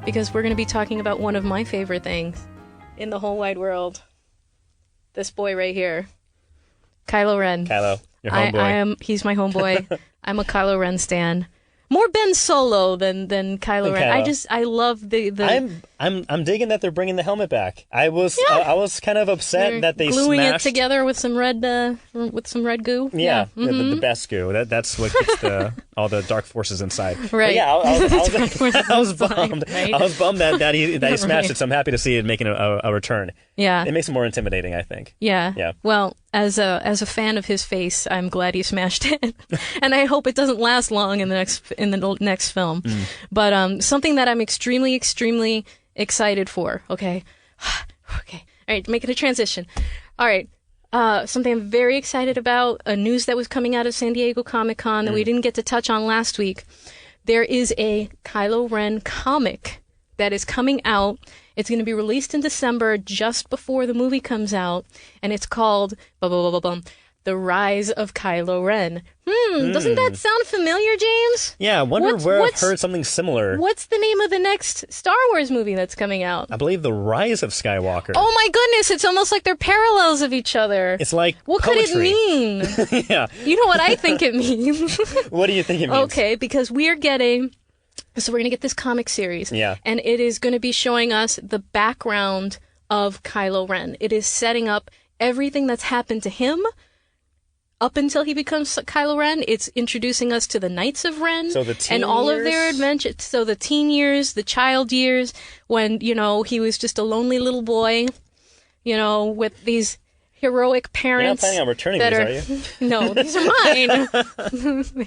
because we're going to be talking about one of my favorite things in the whole wide world. This boy right here, KYLO REN. KYLO, your homeboy. He's my homeboy. I'm a KYLO REN stan. More Ben Solo than KYLO REN. I love the. I'm digging that they're bringing the helmet back. I was kind of upset that they gluing smashed it together with some red goo. Yeah, the best goo. That's what keeps all the dark forces inside. Right. But yeah, I was bummed. Right? I was bummed that he smashed it. So I'm happy to see it making a return. Yeah, it makes it more intimidating, I think. Yeah. Yeah. Well, as a fan of his face, I'm glad he smashed it, and I hope it doesn't last long in the next film. But something that I'm extremely excited for. Okay. Okay. All right. Making a transition. All right. Something I'm very excited about. A news that was coming out of San Diego Comic-Con that we didn't get to touch on last week. There is a KYLO REN comic that is coming out. It's going to be released in December, just before the movie comes out, and it's called The Rise of KYLO REN. Doesn't that sound familiar, James? Yeah, I wonder where I've heard something similar. What's the name of the next Star Wars movie that's coming out? I believe The Rise of Skywalker. Oh my goodness, it's almost like they're parallels of each other. It's like What poetry. could it mean? Yeah. You know what I think it means? What do you think it means? Okay, because we're going to get this comic series. Yeah. And it is going to be showing us the background of KYLO REN. It is setting up everything that's happened to him up until he becomes KYLO REN. It's introducing us to the Knights of Ren and all of their adventures. So the teen years, the child years, when, he was just a lonely little boy, with these heroic parents. You're not planning on returning these, are you? No, these are mine.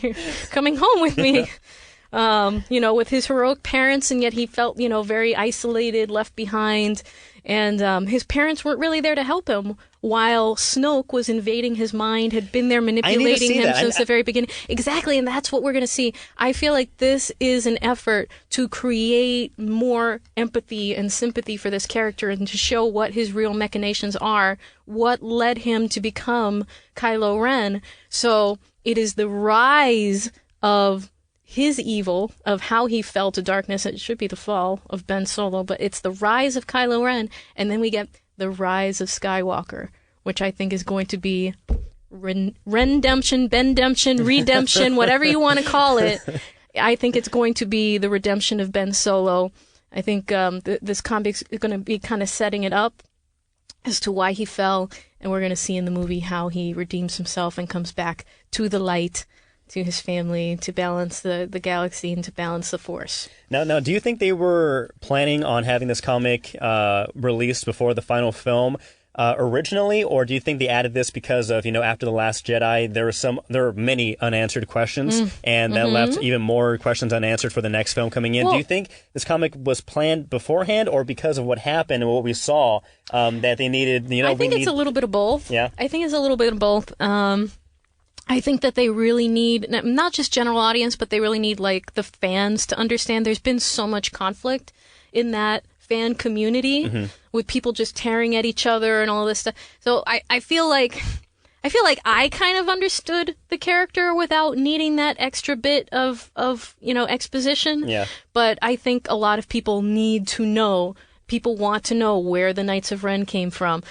They're coming home with me. With his heroic parents, and yet he felt, very isolated, left behind. And his parents weren't really there to help him, while Snoke was invading his mind, had been there manipulating him since the very beginning. Exactly, and that's what we're going to see. I feel like this is an effort to create more empathy and sympathy for this character and to show what his real machinations are, what led him to become KYLO REN. So it is the rise of his evil, of how he fell to darkness. It should be the fall of Ben Solo, but it's the rise of KYLO REN, and then we get the rise of Skywalker, which I think is going to be redemption, whatever you want to call it. I think it's going to be the redemption of Ben Solo. I think this comic is going to be kind of setting it up as to why he fell, and we're going to see in the movie how he redeems himself and comes back to the light, to his family, to balance the galaxy and to balance the Force. Now, do you think they were planning on having this comic released before the final film originally, or do you think they added this because of, after The Last Jedi, there were many unanswered questions, and that left even more questions unanswered for the next film coming in? Do you think this comic was planned beforehand, or because of what happened and what we saw, that they needed, I think it's a little bit of both. Yeah. I think it's a little bit of both. I think that they really need, not just general audience, but they really need, the fans to understand there's been so much conflict in that fan community with people just tearing at each other and all this stuff. So I feel like I kind of understood the character without needing that extra bit of exposition. Yeah. But I think a lot of people need to know. People want to know where the Knights of Ren came from.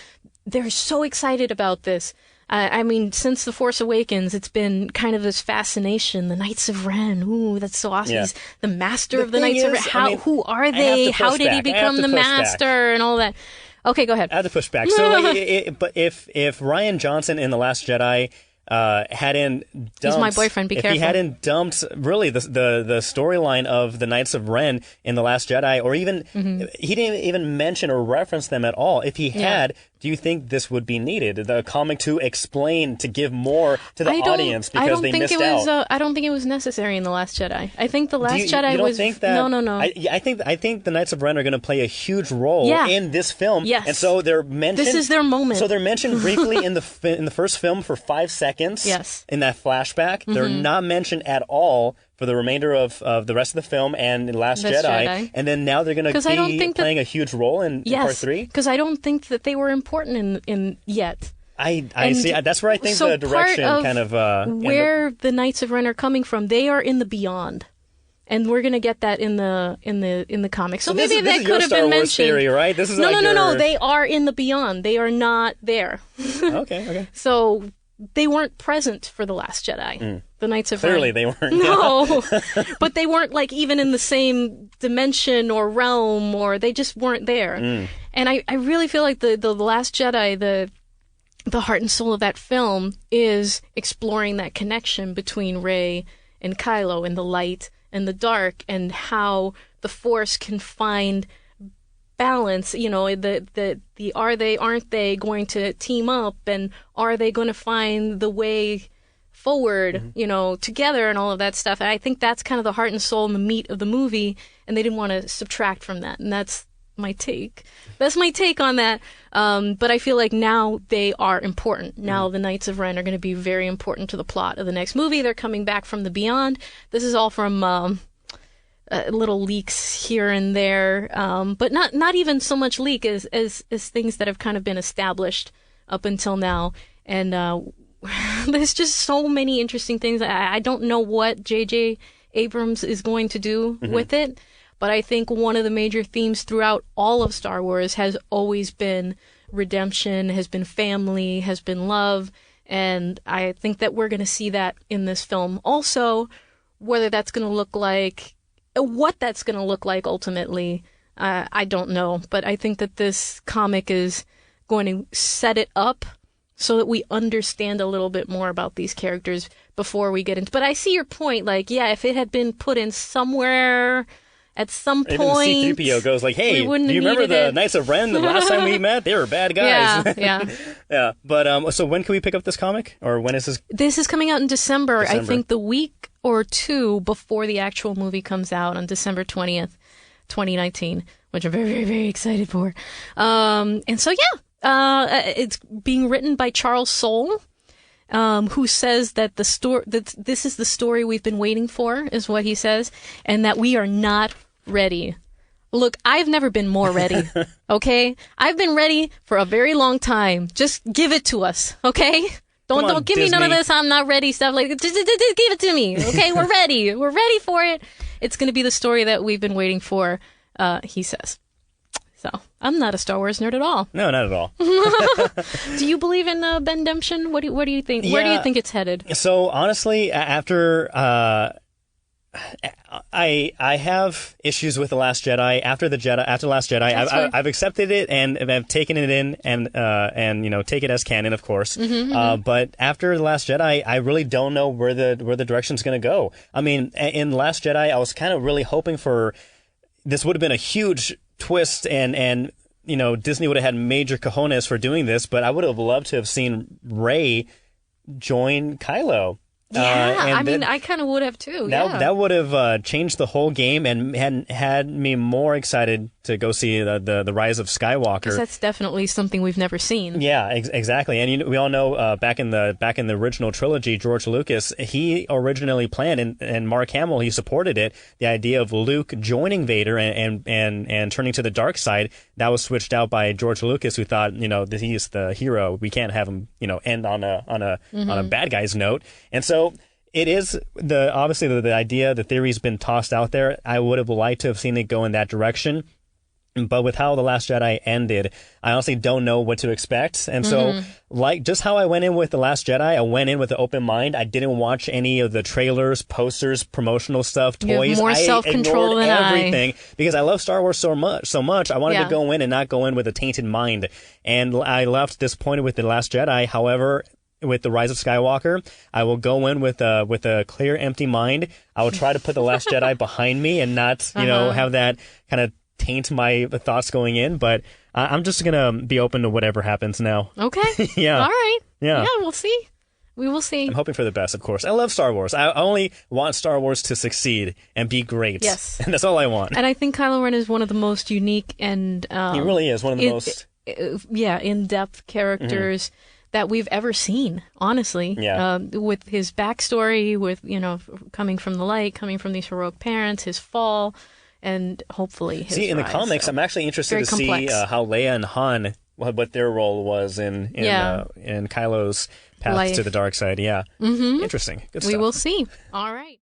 They're so excited about this. I mean, since The Force Awakens, it's been kind of this fascination. The Knights of Ren. Ooh, that's so awesome. Yeah. He's the master of the Knights of Ren. Who are they? How did he become the master and all that? Okay, go ahead. I have to push back. So, but if Rian Johnson in The Last Jedi hadn't dumped... He's my boyfriend, be careful. If he hadn't dumped, really, the storyline of the Knights of Ren in The Last Jedi, or even... He didn't even mention or reference them at all. If he had... Do you think this would be needed? The comic to explain, to give more to the audience because they missed out? I don't think it was necessary in The Last Jedi. I think The Last Jedi you don't was... Think that, No. I think the Knights of Ren are going to play a huge role in this film. Yes. And so they're mentioned... This is their moment. So they're mentioned briefly in the first film for 5 seconds. Yes. In that flashback. They're not mentioned at all for the remainder of the rest of the film and Last Jedi. And then now they're going to be playing a huge role in Part 3? Because I don't think that they were important in yet. I see. That's where I think the direction kind of... where the Knights of Ren are coming from, they are in the beyond. And we're gonna get that in the comics. So maybe that could have been mentioned. Theory, right? This is no. They are in the beyond. They are not there. Okay. So they weren't present for The Last Jedi. The Knights of Ren. Clearly they weren't. No, but they weren't like even in the same dimension or realm, or they just weren't there. And I really feel like the Last Jedi, the heart and soul of that film is exploring that connection between Rey and Kylo, and the light and the dark, and how the Force can find balance. You know, the are they, aren't they going to team up, and are they going to find the way forward, you know, together, and all of that stuff. And I think that's kind of the heart and soul and the meat of the movie, and they didn't want to subtract from that. And that's my take. That's my take on that. But I feel like now they are important. Now the Knights of Ren are going to be very important to the plot of the next movie. They're coming back from the beyond. This is all from little leaks here and there, but not even so much leak as things that have kind of been established up until now. And there's just so many interesting things. I don't know what J.J. Abrams is going to do with it. But I think one of the major themes throughout all of Star Wars has always been redemption, has been family, has been love. And I think that we're going to see that in this film. Also, whether that's going to look like, what that's going to look like ultimately, I don't know. But I think that this comic is going to set it up so that we understand a little bit more about these characters before we get into. But I see your point. Like, yeah, if it had been put in somewhere at some point, even C-3PO goes like, "Hey, do you remember the Knights of Ren? The last time we met, they were bad guys." Yeah. But so when can we pick up this comic, or when is this? This is coming out in December. I think the week or two before the actual movie comes out on December 20th, 2019, which I'm very, very, very excited for. And so it's being written by Charles Soule, who says that that this is the story we've been waiting for, is what he says, and that we are not ready. Look, I've never been more ready, okay? I've been ready for a very long time. Just give it to us, okay? Don't give me none of this I'm not ready stuff. Like, just give it to me, okay? We're ready. We're ready for it. It's going to be the story that we've been waiting for, he says. So, I'm not a Star Wars nerd at all. No, not at all. Do you believe in Bendemption? What do you think? Yeah. Where do you think it's headed? So, honestly, after I have issues with The Last Jedi. After The Last Jedi, I've accepted it and I've taken it in and you know, take it as canon, of course. But after The Last Jedi, I really don't know where the direction's going to go. I mean, in The Last Jedi, I was kind of really hoping for this would have been a huge twist, and you know, Disney would have had major cojones for doing this, but I would have loved to have seen Rey join Kylo. Yeah, I kind of would have too. That would have changed the whole game and had me more excited to go see the Rise of Skywalker. Because that's definitely something we've never seen. Yeah, exactly. And we all know back in the original trilogy, George Lucas, he originally planned, and Mark Hamill, he supported it, the idea of Luke joining Vader and turning to the dark side. That was switched out by George Lucas, who thought, you know, that he's the hero. We can't have him, you know, end on a bad guy's note. And so it is obviously the idea, the theory's been tossed out there. I would have liked to have seen it go in that direction. But with how The Last Jedi ended, I honestly don't know what to expect. And so, like, just how I went in with The Last Jedi, I went in with an open mind. I didn't watch any of the trailers, posters, promotional stuff, toys. You have more self-control than everything because I love Star Wars so much. I wanted to go in and not go in with a tainted mind. And I left disappointed with The Last Jedi. However, with The Rise of Skywalker, I will go in with a clear, empty mind. I will try to put The Last Jedi behind me and not, you know, have that kind of taint my thoughts going in. But I'm just gonna be open to whatever happens now. Okay. Yeah. All right. Yeah. Yeah. We'll see. We will see. I'm hoping for the best, of course. I love Star Wars. I only want Star Wars to succeed and be great. Yes. And that's all I want. And I think Kylo Ren is one of the most unique and he really is one of the most in-depth characters that we've ever seen, honestly. Yeah. With his backstory, with, you know, coming from the light, coming from these heroic parents, his fall, and hopefully his in the rise. comics, So, I'm actually interested to see how Leia and Han, what their role was in Kylo's path to the dark side. Yeah. Interesting. Good stuff. We will see. All right.